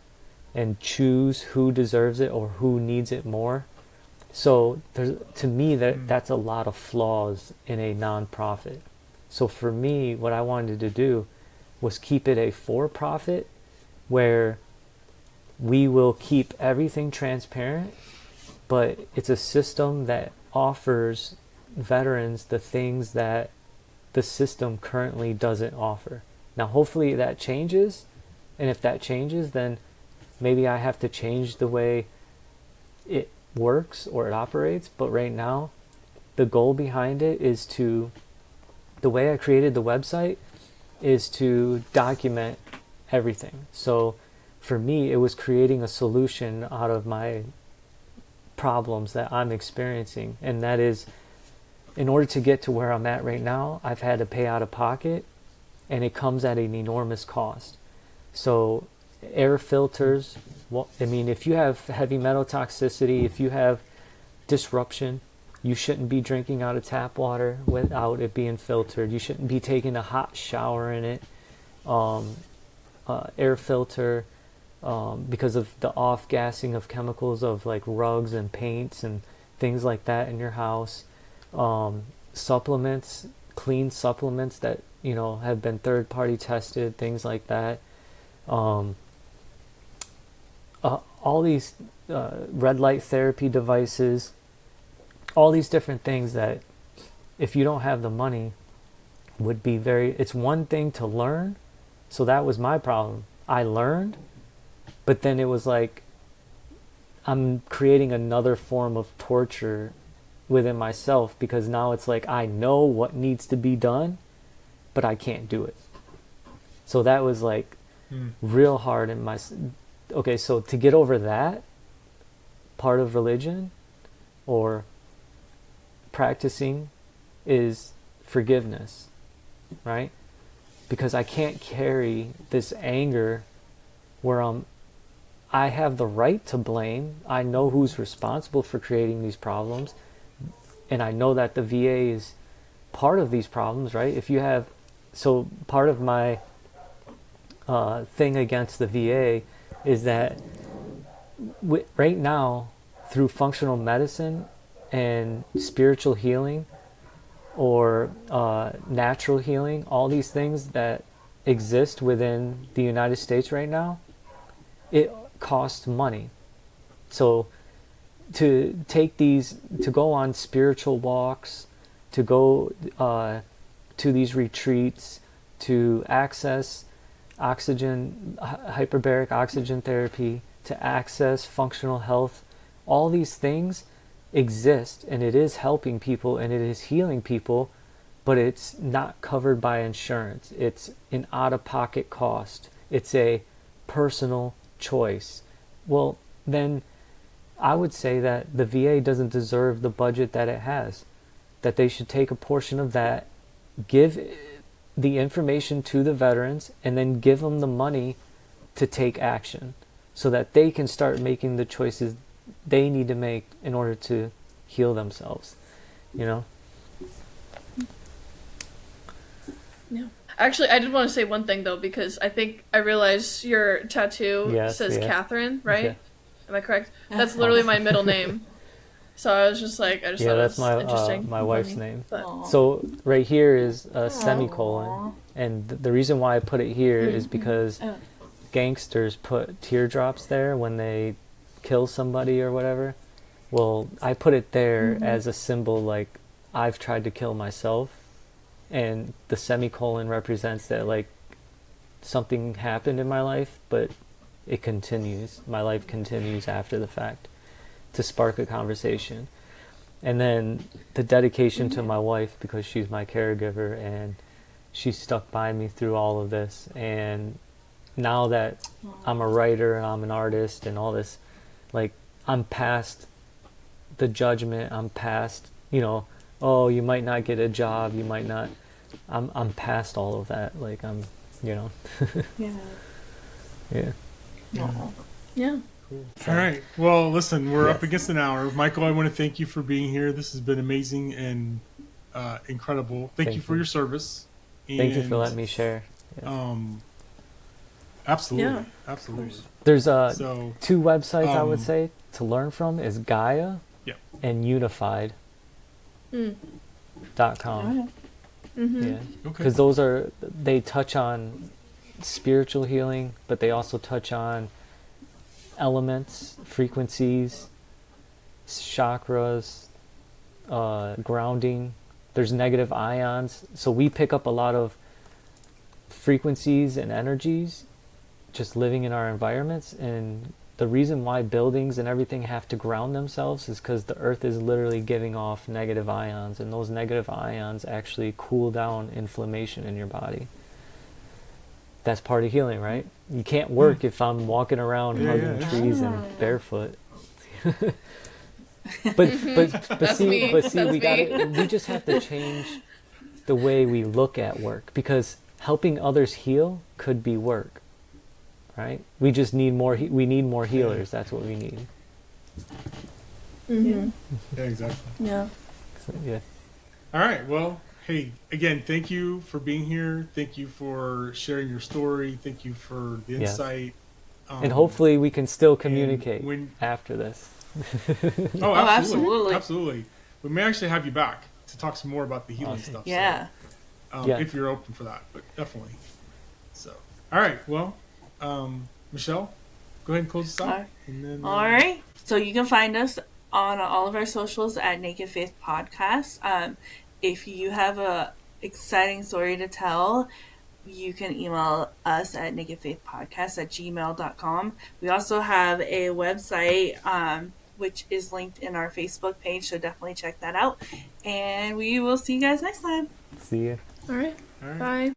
Speaker 2: and choose who deserves it or who needs it more. So to me, that's a lot of flaws in a nonprofit. So for me, what I wanted to do was keep it a for-profit where we will keep everything transparent, but it's a system that offers veterans the things that the system currently doesn't offer. Now, hopefully that changes, and if that changes, then maybe I have to change the way it works or it operates. But right now, the goal behind it is the way I created the website is to document everything. So for me, it was creating a solution out of my problems that I'm experiencing. And that is, in order to get to where I'm at right now, I've had to pay out of pocket, and it comes at an enormous cost. So air filters, well, I mean, if you have heavy metal toxicity, if you have disruption, you shouldn't be drinking out of tap water without it being filtered. You shouldn't be taking a hot shower in it. Air filter, because of the off-gassing of chemicals of like rugs and paints and things like that in your house. Supplements, clean supplements that, have been third-party tested, things like that. All these red light therapy devices, all these different things that if you don't have the money would be it's one thing to learn. So that was my problem. I learned, but then it was like I'm creating another form of torture within myself, because now it's like I know what needs to be done, but I can't do it. So that was like real hard in my... Okay, so to get over that part of religion or practicing is forgiveness, right? Because I can't carry this anger where I have the right to blame. I know who's responsible for creating these problems, and I know that the VA is part of these problems, right? So part of my thing against the VA is that right now, through functional medicine and spiritual healing or natural healing, all these things that exist within the United States right now, it costs money. So to go on spiritual walks, to go to these retreats, to access hyperbaric oxygen therapy, to access functional health, all these things exist, and it is helping people and it is healing people, but it's not covered by insurance. It's an out-of-pocket cost. It's a personal choice. Well, then I would say that the VA doesn't deserve the budget that it has, that they should take a portion of that, give the information to the veterans, and then give them the money to take action so that they can start making the choices they need to make in order to heal themselves,
Speaker 4: Yeah. Actually, I did want to say one thing though, because I think I realized your tattoo says Catherine, right?
Speaker 2: Okay.
Speaker 4: Am I correct? That's literally my middle name. So I was just like, I just thought
Speaker 2: that's
Speaker 4: it was interesting.
Speaker 2: my wife's name.
Speaker 4: But,
Speaker 2: so right here is a semicolon, and the reason why I put it here is because gangsters put teardrops there when they kill somebody or whatever. Well, I put it there as a symbol, like I've tried to kill myself, and the semicolon represents that like something happened in my life, but it continues. My life continues after the fact to spark a conversation. And then the dedication to my wife, because she's my caregiver and she stuck by me through all of this. And now that I'm a writer and I'm an artist and all this, like I'm past the judgment, I'm past, oh, you might not get a job, you might not, I'm past all of that. Like I'm,
Speaker 3: Yeah.
Speaker 2: Yeah.
Speaker 4: Yeah.
Speaker 2: cool. So,
Speaker 1: All right. Well, listen, we're
Speaker 2: Yes.
Speaker 1: up against an hour. Michael, I want to thank you for being here. This has been amazing and incredible. Thank you for your service.
Speaker 2: Thank you for letting me share. Yeah.
Speaker 1: Absolutely.
Speaker 3: Yeah.
Speaker 1: Absolutely.
Speaker 2: There's
Speaker 1: So,
Speaker 2: two websites I would say to learn from is Gaia
Speaker 1: yeah.
Speaker 2: and Unified.com.
Speaker 3: Oh,
Speaker 2: Yeah.
Speaker 1: Okay.
Speaker 2: Because they touch on spiritual healing, but they also touch on elements, frequencies, chakras, grounding. There's negative ions. So we pick up a lot of frequencies and energies just living in our environments. And the reason why buildings and everything have to ground themselves is because the earth is literally giving off negative ions, and those negative ions actually cool down inflammation in your body. That's part of healing, right? You can't work if I'm walking around hugging trees and barefoot. but see, we just have to change the way we look at work, because helping others heal could be work, right? We just need more. We need more healers. That's what we need.
Speaker 3: Mm-hmm.
Speaker 1: Yeah, exactly.
Speaker 3: Yeah.
Speaker 2: So, yeah.
Speaker 1: All right. Well, hey, again, thank you for being here. Thank you for sharing your story. Thank you for the insight.
Speaker 2: And hopefully we can still communicate after this.
Speaker 1: Oh, absolutely.
Speaker 3: Absolutely.
Speaker 1: Absolutely. We may actually have you back to talk some more about the healing stuff.
Speaker 3: Yeah.
Speaker 1: So, if you're open for that, but definitely. So, all right. Well, Michelle, go ahead and close this out. And then,
Speaker 3: all right. So you can find us on all of our socials at Naked Faith Podcast. If you have a exciting story to tell, you can email us at nakedfaithpodcast@gmail.com. We also have a website, which is linked in our Facebook page, so definitely check that out. And we will see you guys next time.
Speaker 2: See you.
Speaker 4: All right.
Speaker 1: all right.
Speaker 4: Bye.